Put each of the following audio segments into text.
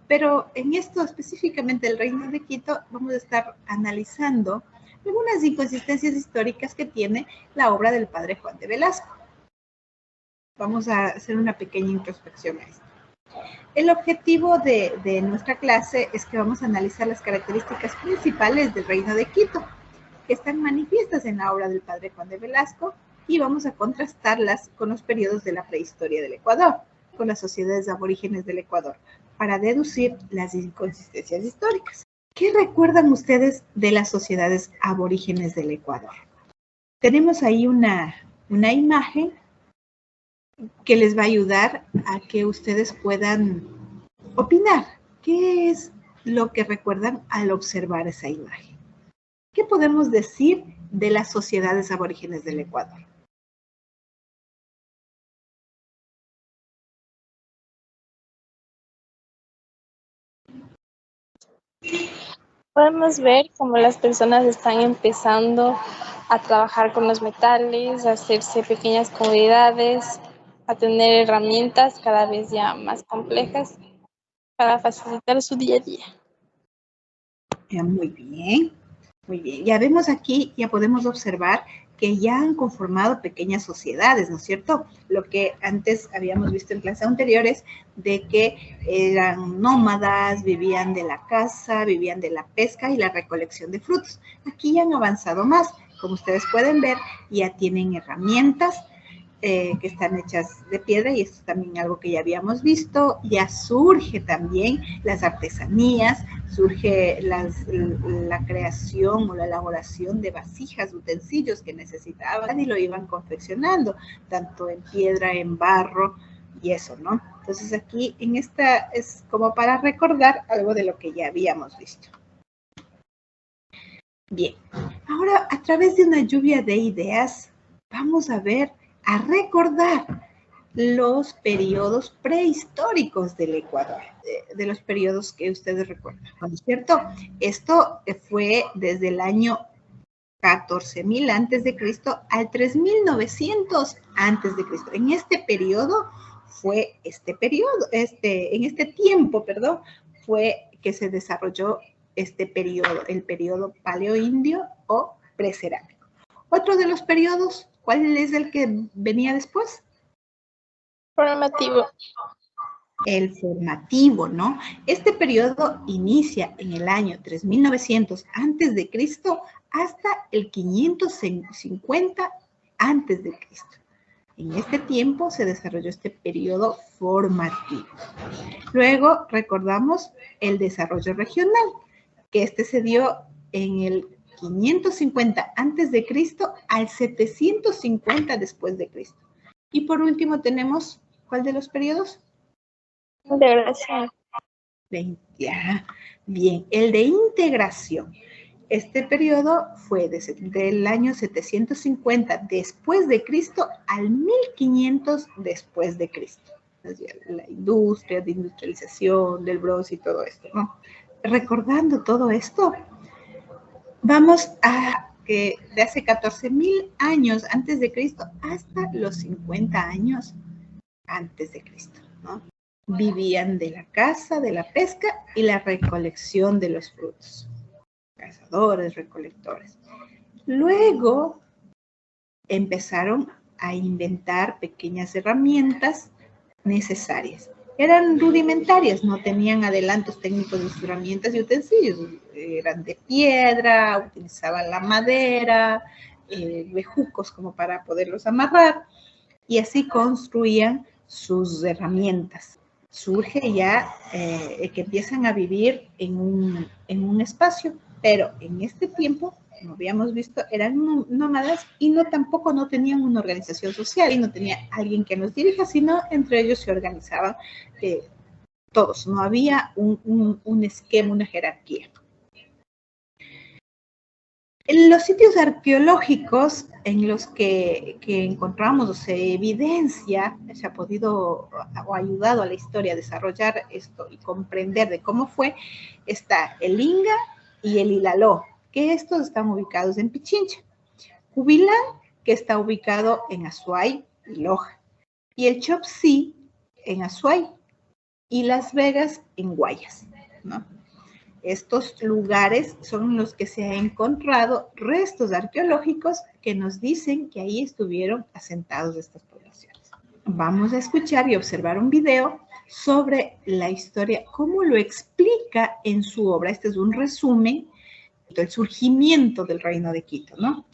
Pero en esto específicamente del Reino de Quito vamos a estar analizando algunas inconsistencias históricas que tiene la obra del padre Juan de Velasco. Vamos a hacer una pequeña introspección a esto. El objetivo de nuestra clase es que vamos a analizar las características principales del Reino de Quito, que están manifiestas en la obra del padre Juan de Velasco, y vamos a contrastarlas con los periodos de la prehistoria del Ecuador, con las sociedades aborígenes del Ecuador, para deducir las inconsistencias históricas. ¿Qué recuerdan ustedes de las sociedades aborígenes del Ecuador? Tenemos ahí una imagen que les va a ayudar a que ustedes puedan opinar. ¿Qué es lo que recuerdan al observar esa imagen? ¿Qué podemos decir de las sociedades aborígenes del Ecuador? Podemos ver cómo las personas están empezando a trabajar con los metales, a hacerse pequeñas comunidades, a tener herramientas cada vez ya más complejas para facilitar su día a día. Muy bien, muy bien. Ya vemos aquí, ya podemos observar que ya han conformado pequeñas sociedades, ¿no es cierto? Lo que antes habíamos visto en clases anteriores, de que eran nómadas, vivían de la caza, vivían de la pesca y la recolección de frutos. Aquí ya han avanzado más. Como ustedes pueden ver, ya tienen herramientas que están hechas de piedra, y esto es también algo que ya habíamos visto. Ya surge también las artesanías, surge la creación o la elaboración de vasijas, utensilios que necesitaban, y lo iban confeccionando, tanto en piedra, en barro y eso, ¿no? Entonces aquí en esta es como para recordar algo de lo que ya habíamos visto. Bien, ahora a través de una lluvia de ideas vamos a recordar los periodos prehistóricos del Ecuador, de los periodos que ustedes recuerdan, ¿no es cierto? Esto fue desde el año 14.000 antes de Cristo al 3.900 antes de Cristo. En este periodo fue en este tiempo, fue que se desarrolló este periodo, el periodo paleoindio o precerámico. Otro de los periodos, ¿cuál es el que venía después? Formativo. El formativo, ¿no? Este periodo inicia en el año 3.900 antes de Cristo hasta el 550 antes de Cristo. En este tiempo se desarrolló este periodo formativo. Luego recordamos el desarrollo regional, que este se dio en el 550 antes de Cristo al 750 después de Cristo. Y por último tenemos, ¿cuál de los periodos? Integración. Bien, el de integración. Este periodo fue desde el año 750 después de Cristo al 1500 después de Cristo. La industria, de industrialización, del bronce y todo esto, ¿no? Recordando todo esto, vamos a que de hace 14.000 años antes de Cristo hasta los 50 años antes de Cristo, ¿no? Vivían de la caza, de la pesca y la recolección de los frutos. Cazadores, recolectores. Luego empezaron a inventar pequeñas herramientas necesarias. Eran rudimentarias, no tenían adelantos técnicos de sus herramientas y utensilios. Eran de piedra, utilizaban la madera, bejucos como para poderlos amarrar, y así construían sus herramientas. Surge ya que empiezan a vivir en un espacio, pero en este tiempo, como habíamos visto, eran nómadas y tampoco no tenían una organización social y no tenía alguien que los dirija, sino entre ellos se organizaban todos. No había un esquema, una jerarquía. En los sitios arqueológicos en los que encontramos o se evidencia, se ha podido o ayudado a la historia a desarrollar esto y comprender de cómo fue, está el Inga y el Ilaló, que estos están ubicados en Pichincha. Cubilán, que está ubicado en Azuay y Loja. Y el Chopsí en Azuay. y Las Vegas en Guayas, ¿no? Estos lugares son los que se han encontrado restos arqueológicos que nos dicen que ahí estuvieron asentados estas poblaciones. Vamos a escuchar y observar un video sobre la historia, cómo lo explica en su obra. Este es un resumen del surgimiento del Reino de Quito, ¿no?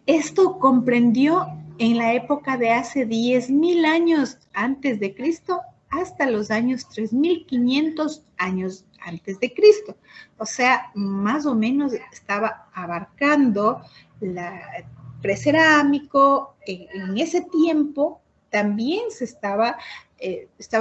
Esto comprendió en la época de hace 10.000 años antes de Cristo hasta los años 3.500 años antes de Cristo. O sea, más o menos estaba abarcando la precerámico. En ese tiempo también se estaba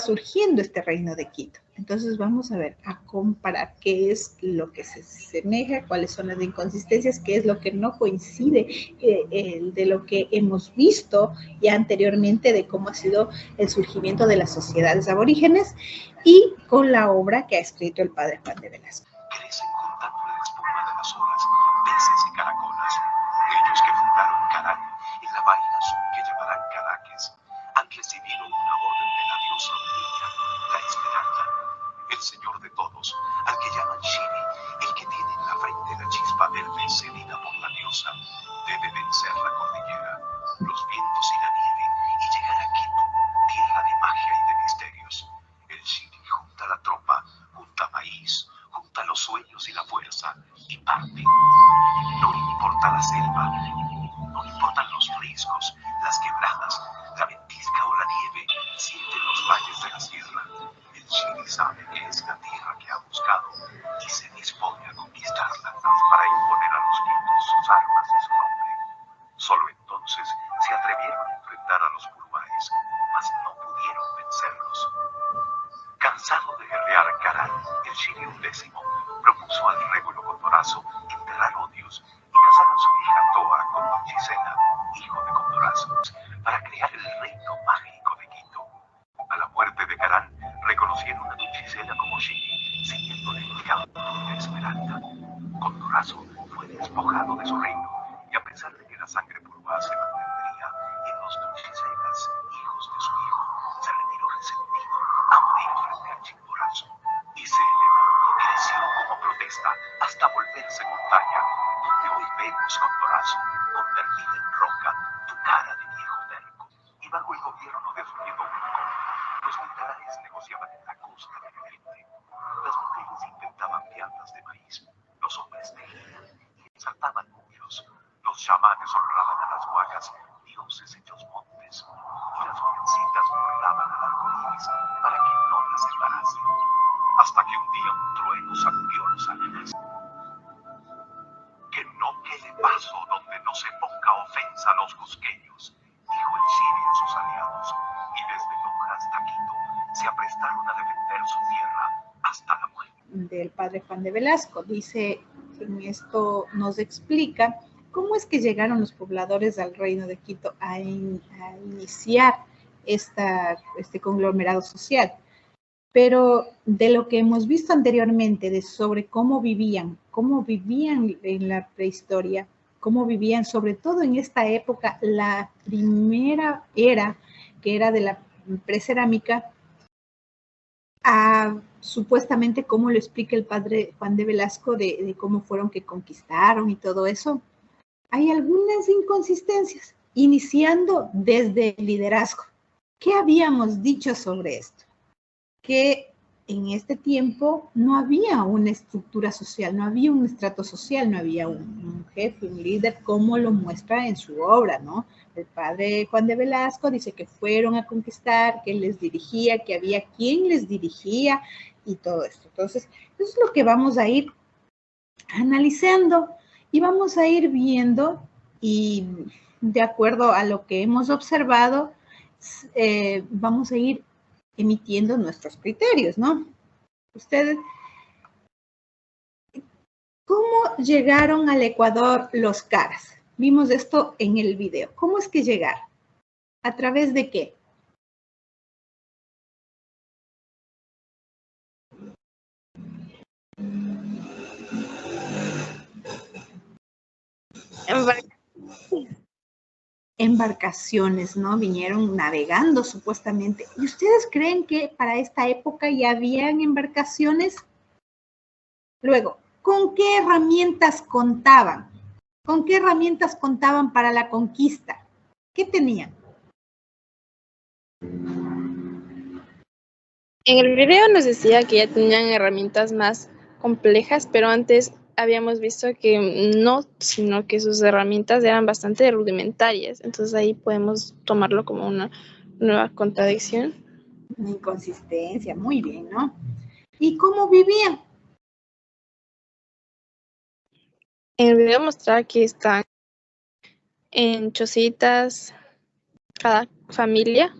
surgiendo este Reino de Quito. Entonces vamos a ver, a comparar qué es lo que se asemeja, cuáles son las inconsistencias, qué es lo que no coincide de lo que hemos visto ya anteriormente de cómo ha sido el surgimiento de las sociedades aborígenes y con la obra que ha escrito el padre Juan de Velasco. Crecen juntando la espuma de las olas, peces y caracolas. Ellos que fundaron Carán en la marina azul que llamarán Caracas, han recibido una orden de la diosa Omiya, la Esmeralda, el señor de todos, al que llaman Shiri, el que tiene en la frente la chispa verde cedida por la diosa, debe vencer la cordillera, los vientos y la nieve y llegar a Quito, tierra de magia y de misterios. El Shiri junta la tropa, junta maíz, junta los sueños y la fuerza y parte. No importa la selva, no importan los riscos, las quebradas, la ventisca o la nieve, sienten los valles de la sierra. El Shiri sabe que es la tierra que ha buscado y se dispone a conquistarla para imponer a los quitos sus armas y su nombre. Solo entonces se atrevieron a enfrentar a los purúaes, mas no pudieron vencerlos. Cansado de guerrear Carán, el Shiri X propuso al rey Condorazo enterrar odios y casar a su hija Toa con Don Chisena, hijo de Condorazo, para crear el reino mágico de Quito. A la muerte de Carán, reconocieron a Don Chisena como Shiri, siguiéndole el campo de Esmeralda. Condorazo fue despojado de su reino y a pesar de que la sangre purúa se mantendría en los Don Chisenas, hijos de su hijo, se retiró resentido a morir frente al Chimborazo y se elevó y creció como protesta hasta volverse montaña, donde hoy vemos Condorazo convertida en roca, tu cara de viejo terco. Y bajo el gobierno de su nieto único, los militares negociaban en la costa del oriente. Las mujeres inventaban viandas de maíz, los hombres tejían y ensartaban muchos. Los chamanes honraban a las huacas, dioses hechos montes, y las jovencitas burlaban al arco iris para que no las embarase. Hasta que un día un trueno sacudió los ánimos. Que no quede paso donde no se ponga ofensa a los cusqueños, dijo el Shiri a sus aliados, y desde Loja hasta Quito se aprestaron a defender su tierra hasta la muerte. Del padre Juan de Velasco, dice, en esto nos explica cómo es que llegaron los pobladores al Reino de Quito a iniciar este conglomerado social. Pero de lo que hemos visto anteriormente, sobre cómo vivían en la prehistoria, cómo vivían sobre todo en esta época, la primera era, que era de la precerámica, supuestamente cómo lo explica el padre Juan de Velasco de cómo fueron que conquistaron y todo eso. Hay algunas inconsistencias, iniciando desde el liderazgo. ¿Qué habíamos dicho sobre esto? Que en este tiempo no había una estructura social, no había un estrato social, no había un jefe, un líder, como lo muestra en su obra, ¿no? El padre Juan de Velasco dice que fueron a conquistar, que él les dirigía, que había quien les dirigía y todo esto. Entonces, eso es lo que vamos a ir analizando y vamos a ir viendo, y de acuerdo a lo que hemos observado, vamos a ir emitiendo nuestros criterios, ¿no? Ustedes, ¿cómo llegaron al Ecuador los caras? Vimos esto en el video. ¿Cómo es que llegaron? ¿A través de qué? embarcaciones, ¿no? Vinieron navegando supuestamente. ¿Y ustedes creen que para esta época ya habían embarcaciones? Luego, ¿con qué herramientas contaban? ¿Con qué herramientas contaban para la conquista? ¿Qué tenían? En el video nos decía que ya tenían herramientas más complejas, pero antes habíamos visto que no, sino que sus herramientas eran bastante rudimentarias. Entonces ahí podemos tomarlo como una nueva contradicción. Una inconsistencia, muy bien, ¿no? ¿Y cómo vivían? En el video mostraba que están en chocitas, cada familia.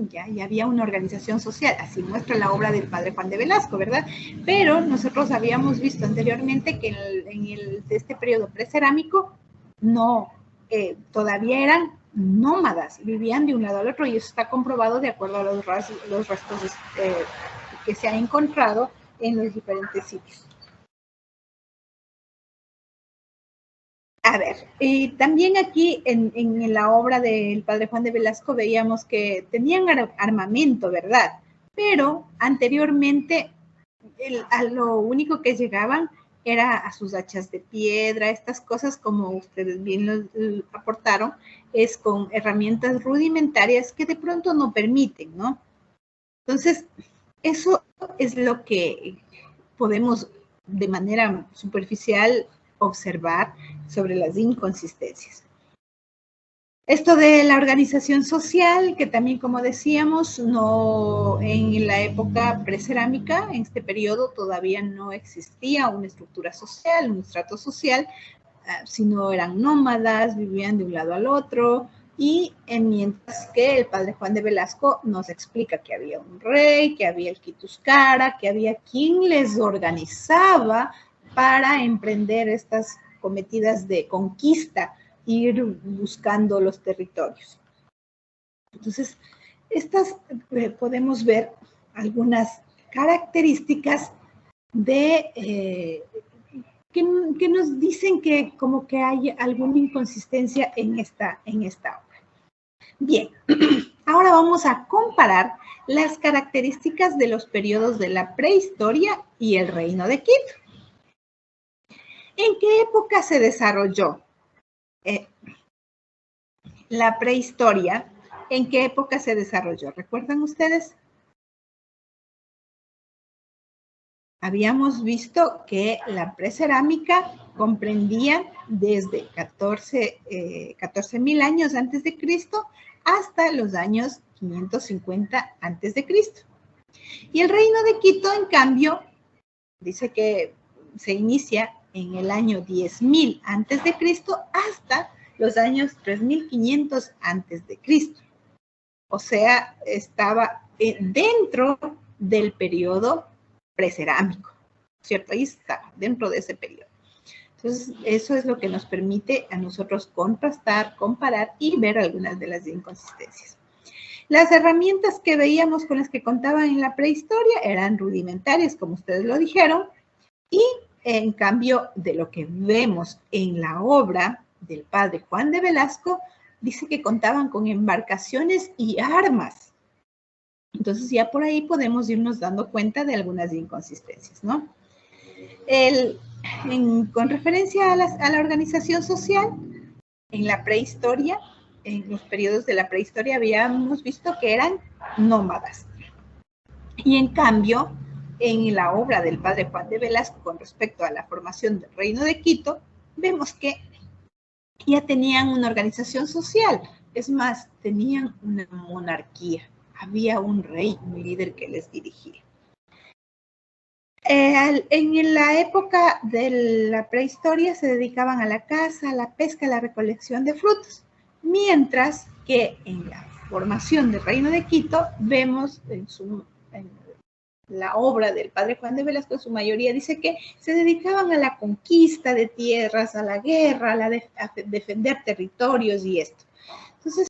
Ya había una organización social, así muestra la obra del padre Juan de Velasco, ¿verdad? Pero nosotros habíamos visto anteriormente que en este periodo precerámico no, todavía eran nómadas, vivían de un lado al otro y eso está comprobado de acuerdo a los restos que se han encontrado en los diferentes sitios. A ver, y también aquí en la obra del padre Juan de Velasco veíamos que tenían armamento, ¿verdad? Pero anteriormente a lo único que llegaban era a sus hachas de piedra, estas cosas como ustedes bien lo aportaron, es con herramientas rudimentarias que de pronto no permiten, ¿no? Entonces, eso es lo que podemos de manera superficial observar sobre las inconsistencias. Esto de la organización social, que también, como decíamos, no en la época precerámica, en este periodo todavía no existía una estructura social, un estrato social, sino eran nómadas, vivían de un lado al otro, y mientras que el padre Juan de Velasco nos explica que había un rey, que había el Quituscara, que había quien les organizaba para emprender estas cometidas de conquista, ir buscando los territorios. Entonces, estas podemos ver algunas características de que nos dicen que como que hay alguna inconsistencia en esta obra. Bien, ahora vamos a comparar las características de los periodos de la prehistoria y el reino de Quito. ¿En qué época se desarrolló la prehistoria? ¿En qué época se desarrolló? ¿Recuerdan ustedes? Habíamos visto que la precerámica comprendía desde 14.000 años antes de Cristo hasta los años 550 antes de Cristo. Y el reino de Quito, en cambio, dice que se inicia en el año 10.000 antes de Cristo hasta los años 3.500 antes de Cristo. O sea, estaba dentro del periodo precerámico, ¿cierto? Ahí está, dentro de ese periodo. Entonces, eso es lo que nos permite a nosotros contrastar, comparar y ver algunas de las inconsistencias. Las herramientas que veíamos con las que contaban en la prehistoria eran rudimentarias, como ustedes lo dijeron, y en cambio de lo que vemos en la obra del padre Juan de Velasco, dice que contaban con embarcaciones y armas. Entonces ya por ahí podemos irnos dando cuenta de algunas inconsistencias, ¿no? Con referencia a la organización social, en la prehistoria, en los periodos de la prehistoria habíamos visto que eran nómadas. Y en cambio, en la obra del padre Juan de Velasco con respecto a la formación del reino de Quito, vemos que ya tenían una organización social. Es más, tenían una monarquía. Había un rey, un líder que les dirigía. En la época de la prehistoria se dedicaban a la caza, a la pesca, a la recolección de frutos, mientras que en la formación del reino de Quito vemos en la obra del padre Juan de Velasco, en su mayoría dice que se dedicaban a la conquista de tierras, a la guerra, a defender territorios y esto. Entonces,